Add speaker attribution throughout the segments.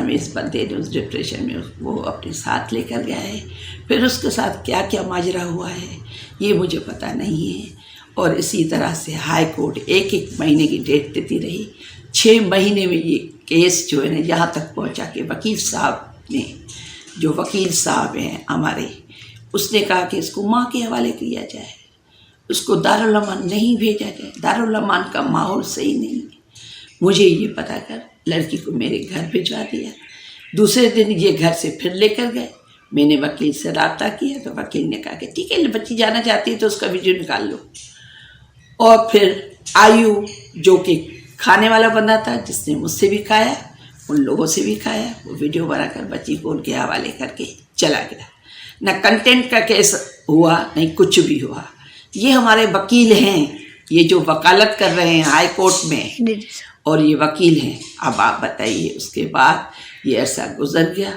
Speaker 1: میں اس بندے نے اس ڈپریشن میں وہ اپنے ساتھ لے کر گیا ہے. پھر اس کے ساتھ کیا کیا ماجرا ہوا ہے یہ مجھے پتہ نہیں ہے. اور اسی طرح سے ہائی کورٹ ایک مہینے کی ڈیٹ دیتی رہی. 6 مہینے میں یہ کیس جو ہے نا یہاں تک پہنچا کہ وکیل صاحب نے، جو وکیل صاحب ہیں ہمارے، اس نے کہا کہ اس کو ماں کے حوالے کیا جائے، اس کو دارالعمان نہیں بھیجا جائے، دارالعمان کا ماحول صحیح نہیں ہے. مجھے یہ پتا کر لڑکی کو میرے گھر بھجوا دیا. دوسرے دن یہ گھر سے پھر لے کر گئے. میں نے وکیل سے رابطہ کیا تو وکیل نے کہا کہ ٹھیک ہے بچی جانا چاہتی ہے تو اس کا ویڈیو نکال لو. اور پھر آیو جو کہ کھانے والا بندہ تھا، جس نے مجھ سے بھی کھایا، ان لوگوں سے بھی کھایا، وہ ویڈیو بنا کر بچی کو ان کے حوالے کر کے چلا گیا. نہ کنٹینٹ کا کیس ہوا نہیں کچھ بھی ہوا. یہ ہمارے وکیل ہیں، یہ جو وکالت کر رہے ہیں ہائی کورٹ میں، اور یہ وکیل ہیں. اب آپ بتائیے، اس کے بعد یہ عرصہ گزر گیا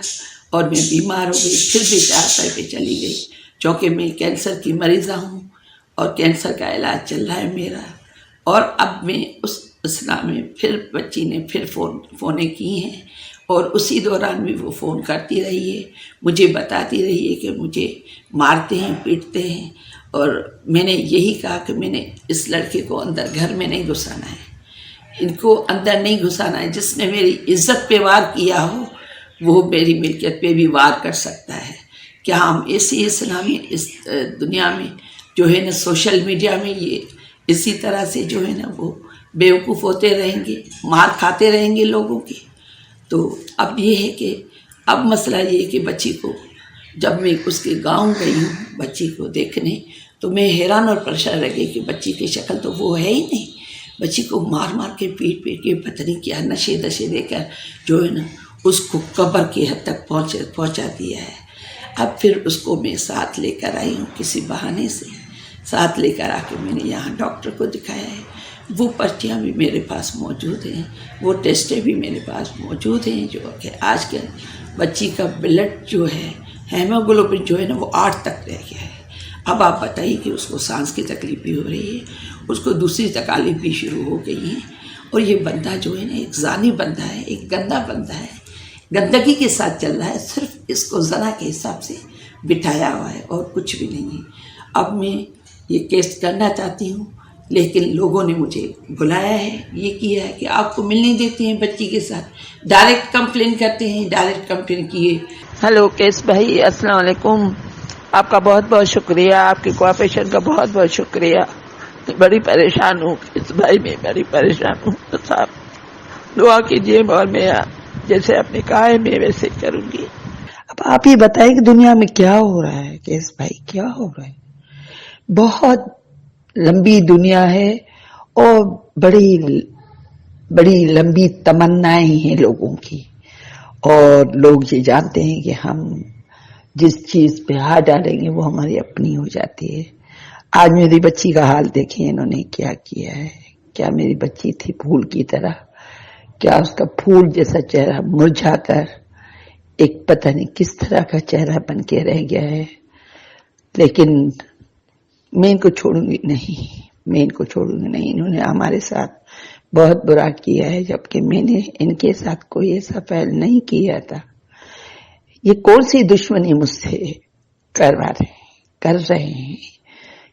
Speaker 1: اور میں بیمار ہو گئی، پھر بھی 4 پہ چلی گئی، چونکہ میں کینسر کی مریضہ ہوں اور کینسر کا علاج چل رہا ہے میرا. اور اب میں اس اثناء میں پھر بچی نے پھر فونیں کی ہیں، اور اسی دوران بھی وہ فون کرتی رہی ہے، مجھے بتاتی رہی ہے کہ مجھے مارتے ہیں پیٹتے ہیں. اور میں نے یہی کہا کہ میں نے اس لڑکے کو اندر گھر میں نہیں گھسانا ہے، ان کو اندر نہیں گھسانا ہے. جس نے میری عزت پہ وار کیا ہو وہ میری ملکیت پہ بھی وار کر سکتا ہے. کیا ہم اسی اسلامی اس دنیا میں جو ہے نا سوشل میڈیا میں یہ اسی طرح سے جو ہے نا وہ بیوقوف ہوتے رہیں گے، مار کھاتے رہیں گے لوگوں کی؟ تو اب یہ ہے کہ اب مسئلہ یہ ہے کہ بچی کو جب میں اس کے گاؤں گئی ہوں بچی کو دیکھنے تو میں حیران اور پریشان رہ گئی کہ بچی کی شکل تو وہ ہے ہی نہیں. بچی کو مار مار کے پیٹ کے پتہ نہیں کیا نشے دے کر جو ہے نا اس کو قبر کی حد تک پہنچا دیا ہے. اب پھر اس کو میں ساتھ لے کر آئی ہوں، کسی بہانے سے ساتھ لے کر آ کے میں نے یہاں ڈاکٹر کو دکھایا ہے. وہ پرچیاں بھی میرے پاس موجود ہیں، وہ ٹیسٹیں بھی میرے پاس موجود ہیں، جو کہ آج کل بچی کا بلڈ جو ہے ہیموگلوبن جو ہے نا وہ 8 تک رہ گیا ہے. اب آپ بتائیے کہ اس کو سانس کی تکلیف بھی ہو رہی ہے، اس کو دوسری تکالیف بھی شروع ہو گئی ہیں. اور یہ بندہ جو ہے نا ایک زانی بندہ ہے، ایک گندا بندہ ہے، گندگی کے ساتھ چل رہا ہے. صرف اس کو زنا کے حساب سے بٹھایا ہوا ہے اور کچھ بھی نہیں ہے. اب میں یہ کیس کرنا چاہتی ہوں، لیکن لوگوں نے مجھے بلایا ہے، یہ کیا ہے کہ آپ کو مل نہیں دیتے ہیں بچی کے ساتھ، ڈائریکٹ کمپلین کرتے ہیں. ڈائریکٹ کمپلین کیے. ہیلو کیس بھائی، السلام علیکم. آپ کا بہت بہت شکریہ، آپ کی کوآپریشن کا بہت بہت شکریہ. بڑی پریشان ہوں کیس بھائی، میں بڑی پریشان ہوں. بس آپ دعا کیجیے، اور میں جیسے آپ نے کہا ہے میں ویسے کروں گی. اب آپ یہ بتائیں کہ دنیا میں کیا ہو رہا ہے کیس بھائی، کیا ہو رہا ہے؟ بہت لمبی دنیا ہے اور بڑی لمبی تمنائیں ہیں لوگوں کی، اور لوگ یہ جانتے ہیں کہ ہم جس چیز پہ ہاتھ ڈالیں گے وہ ہماری اپنی ہو جاتی ہے. آج میری بچی کا حال دیکھیں انہوں نے کیا کیا ہے. کیا میری بچی تھی پھول کی طرح، کیا اس کا پھول جیسا چہرہ مرجھا کر ایک پتہ نہیں کس طرح کا چہرہ بن کے رہ گیا ہے. لیکن میں ان کو چھوڑوں گی نہیں، میں ان کو چھوڑوں گی نہیں. انہوں نے ہمارے ساتھ بہت برا کیا ہے، جبکہ میں نے ان کے ساتھ کوئی ایسا فعل نہیں کیا تھا. یہ کون سی دشمنی مجھ سے کر رہے ہیں،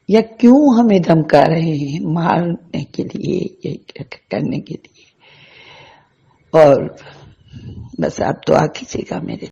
Speaker 1: یا کیوں ہمیں دھمکا رہے ہیں مارنے کے لیے، یہ کرنے کے لیے. اور بس آپ دعا کیجیے گا میرے